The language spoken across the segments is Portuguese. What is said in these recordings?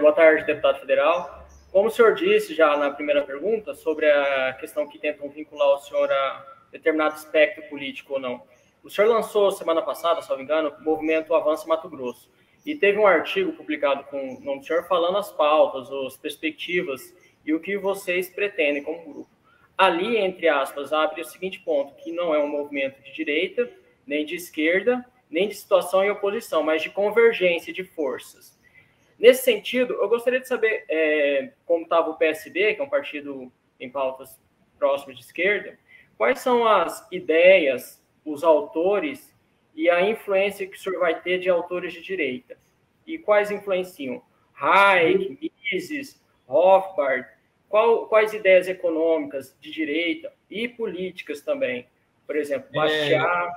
Boa tarde, deputado federal. Como o senhor disse já na primeira pergunta, sobre a questão que tentam vincular o senhor a determinado espectro político ou não, o senhor lançou semana passada, se não me engano, o movimento Avança Mato Grosso, e teve um artigo publicado com o nome do senhor falando as pautas, as perspectivas e o que vocês pretendem como grupo. Ali, entre aspas, abre o seguinte ponto, que não é um movimento de direita, nem de esquerda, nem de situação em oposição, mas de convergência de forças. Nesse sentido, eu gostaria de saber como estava o PSB, que é um partido em pautas próximas de esquerda, quais são as ideias, os autores e a influência que o senhor vai ter de autores de direita. E quais influenciam? Hayek, Mises, Rothbard, quais ideias econômicas de direita e políticas também? Por exemplo, Bastiat...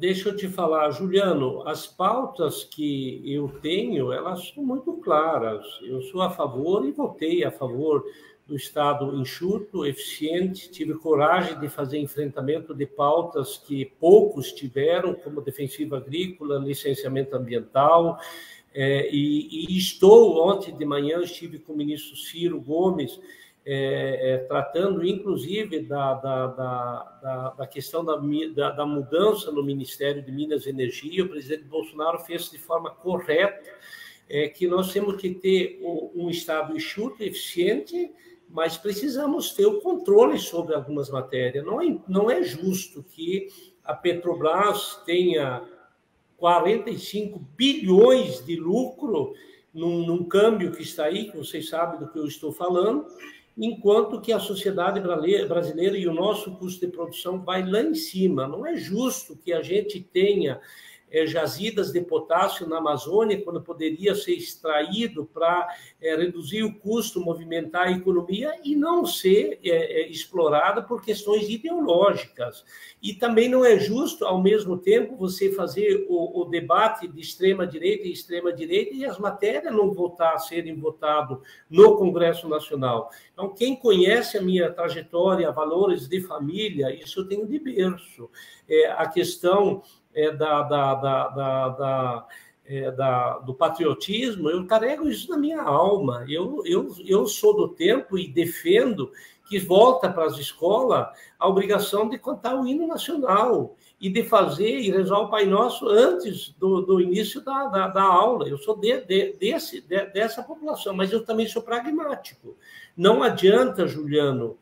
Deixa eu te falar, Juliano, as pautas que eu tenho, elas são muito claras. Eu sou a favor e votei a favor do Estado enxuto, eficiente, tive coragem de fazer enfrentamento de pautas que poucos tiveram, como defensiva agrícola, licenciamento ambiental, e ontem de manhã estive com o ministro Ciro Gomes, tratando, inclusive, da questão da mudança no Ministério de Minas e Energia. O presidente Bolsonaro fez de forma correta, que nós temos que ter um Estado enxuto, eficiente, mas precisamos ter o controle sobre algumas matérias. Não é justo que a Petrobras tenha 45 bilhões de lucro num câmbio que está aí, que vocês sabem do que eu estou falando, enquanto que a sociedade brasileira e o nosso custo de produção vai lá em cima. Não é justo que a gente tenha jazidas de potássio na Amazônia, quando poderia ser extraído para reduzir o custo, movimentar a economia e não ser explorado por questões ideológicas. E também não é justo, ao mesmo tempo, você fazer o debate de extrema-direita e extrema-direita e as matérias não serem votadas no Congresso Nacional. Então, quem conhece a minha trajetória, valores de família, isso eu tenho de berço. A questão do patriotismo, eu carrego isso na minha alma. Eu sou do tempo e defendo que volta para as escolas a obrigação de cantar o hino nacional e de fazer e rezar o Pai Nosso antes do início da aula. Eu sou dessa população, mas eu também sou pragmático. Não adianta, Juliano,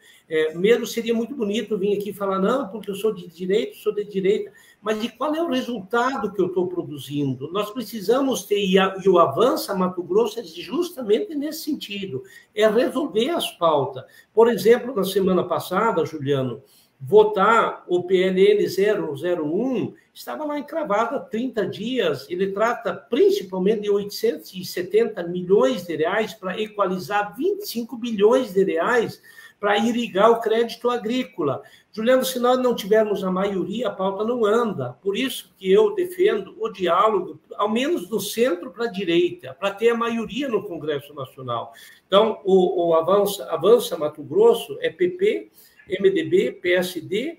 mesmo seria muito bonito vir aqui falar, não, porque eu sou de direita, mas de qual é o resultado que eu estou produzindo? Nós precisamos ter, e o Avança Mato Grosso é justamente nesse sentido, é resolver as pautas. Por exemplo, na semana passada, Juliano, votar o PLN 001 estava lá encravado há 30 dias, ele trata principalmente de 870 milhões de reais para equalizar 25 bilhões de reais para irrigar o crédito agrícola. Juliano, se nós não tivermos a maioria, a pauta não anda. Por isso que eu defendo o diálogo, ao menos do centro para a direita, para ter a maioria no Congresso Nacional. Então, o Avança Mato Grosso é PP, MDB, PSD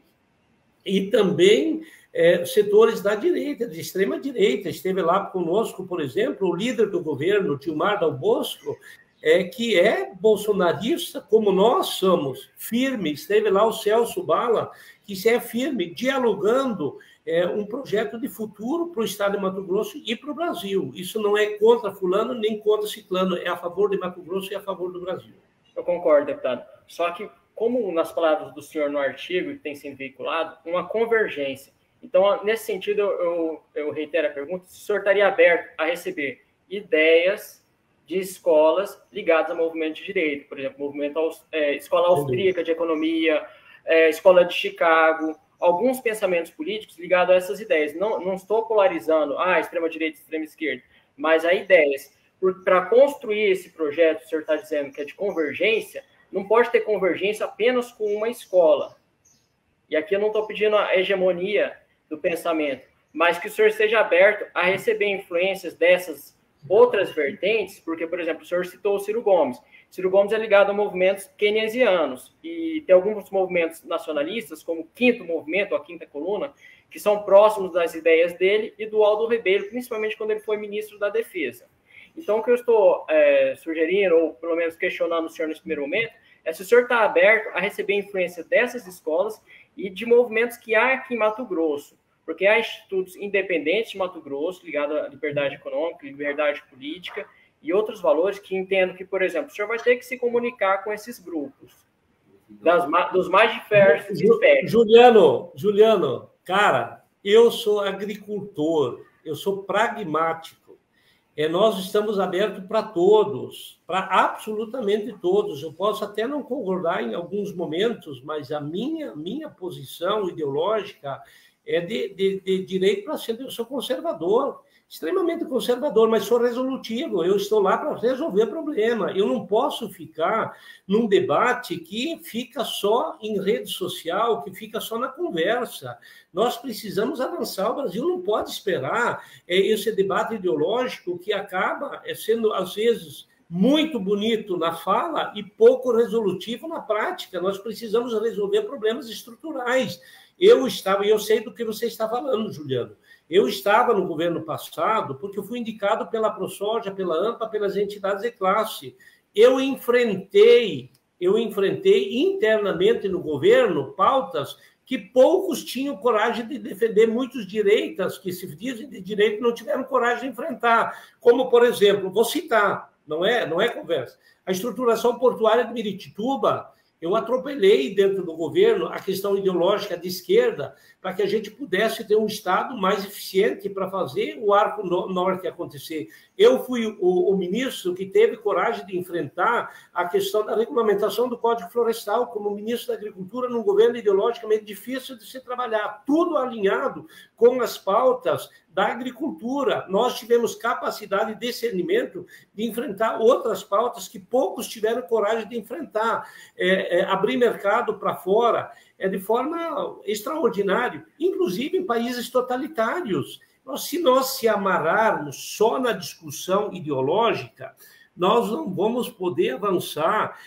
e também setores da direita, de extrema-direita. Esteve lá conosco, por exemplo, o líder do governo, Gilmar Dal Bosco, que é bolsonarista, como nós somos, firme. Esteve lá o Celso Bala, que é firme, dialogando um projeto de futuro para o estado de Mato Grosso e para o Brasil. Isso não é contra fulano nem contra ciclano, é a favor de Mato Grosso e a favor do Brasil. Eu concordo, deputado. Só que, como nas palavras do senhor no artigo que tem sido veiculado, uma convergência. Então, nesse sentido, eu reitero a pergunta, se o senhor estaria aberto a receber ideias de escolas ligadas ao movimento de direita, por exemplo, Escola Austríaca de Economia, Escola de Chicago, alguns pensamentos políticos ligados a essas ideias. Não estou polarizando extrema-direita e extrema-esquerda, mas há ideias. Para construir esse projeto, o senhor está dizendo que é de convergência, não pode ter convergência apenas com uma escola. E aqui eu não estou pedindo a hegemonia do pensamento, mas que o senhor esteja aberto a receber influências dessas outras vertentes, porque, por exemplo, o senhor citou o Ciro Gomes. Ciro Gomes é ligado a movimentos keynesianos e tem alguns movimentos nacionalistas, como o Quinto Movimento, a Quinta Coluna, que são próximos das ideias dele e do Aldo Rebelo, principalmente quando ele foi ministro da Defesa. Então, o que eu estou sugerindo, ou pelo menos questionando o senhor nesse primeiro momento, é se o senhor está aberto a receber influência dessas escolas e de movimentos que há aqui em Mato Grosso, porque há institutos independentes de Mato Grosso, ligados à liberdade econômica, liberdade política e outros valores que entendo que, por exemplo, o senhor vai ter que se comunicar com esses grupos, dos mais diversos espectros. Juliano, cara, eu sou agricultor, eu sou pragmático. Nós estamos abertos para todos, para absolutamente todos. Eu posso até não concordar em alguns momentos, mas a minha posição ideológica é de direito para ser. Eu sou conservador, extremamente conservador, mas sou resolutivo. Eu estou lá para resolver problema. Eu não posso ficar num debate que fica só em rede social, que fica só na conversa. Nós precisamos avançar. O Brasil não pode esperar esse debate ideológico que acaba sendo, às vezes, muito bonito na fala e pouco resolutivo na prática. Nós precisamos resolver problemas estruturais. Eu sei do que você está falando, Juliano. Eu estava no governo passado porque eu fui indicado pela ProSoja, pela AMPA, pelas entidades de classe. Eu enfrentei internamente no governo pautas que poucos tinham coragem de defender, muitos direitas que se dizem de direito não tiveram coragem de enfrentar. Como, por exemplo, vou citar, não é conversa, a estruturação portuária de Miritituba. Eu atropelei dentro do governo a questão ideológica de esquerda para que a gente pudesse ter um Estado mais eficiente para fazer o Arco Norte acontecer. Eu fui o ministro que teve coragem de enfrentar a questão da regulamentação do Código Florestal como ministro da Agricultura num governo ideologicamente difícil de se trabalhar, tudo alinhado com as pautas da agricultura. Nós tivemos capacidade de discernimento de enfrentar outras pautas que poucos tiveram coragem de enfrentar. Abrir mercado para fora de forma extraordinária, inclusive em países totalitários. Se nós se amarrarmos só na discussão ideológica, nós não vamos poder avançar.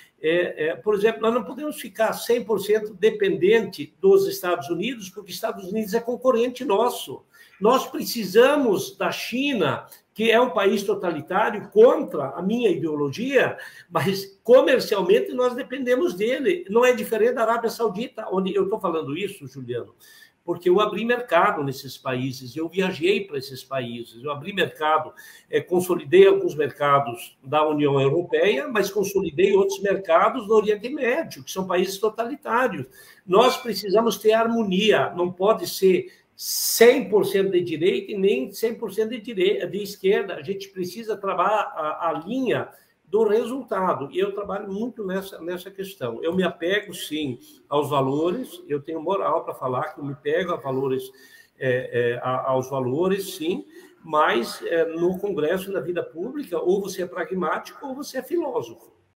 Por exemplo, nós não podemos ficar 100% dependente dos Estados Unidos, porque Estados Unidos é concorrente nosso. Nós precisamos da China, que é um país totalitário contra a minha ideologia, mas comercialmente nós dependemos dele. Não é diferente da Arábia Saudita, onde eu estou falando isso, Juliano, porque eu abri mercado nesses países, eu viajei para esses países, eu abri mercado, consolidei alguns mercados da União Europeia, mas consolidei outros mercados do Oriente Médio, que são países totalitários. Nós precisamos ter harmonia, não pode ser 100% de direita e nem 100% de esquerda. A gente precisa trabalhar a linha do resultado. E eu trabalho muito nessa questão. Eu me apego, sim, aos valores. Eu tenho moral para falar que eu me pego aos valores, sim, mas no Congresso e na vida pública, ou você é pragmático ou você é filósofo.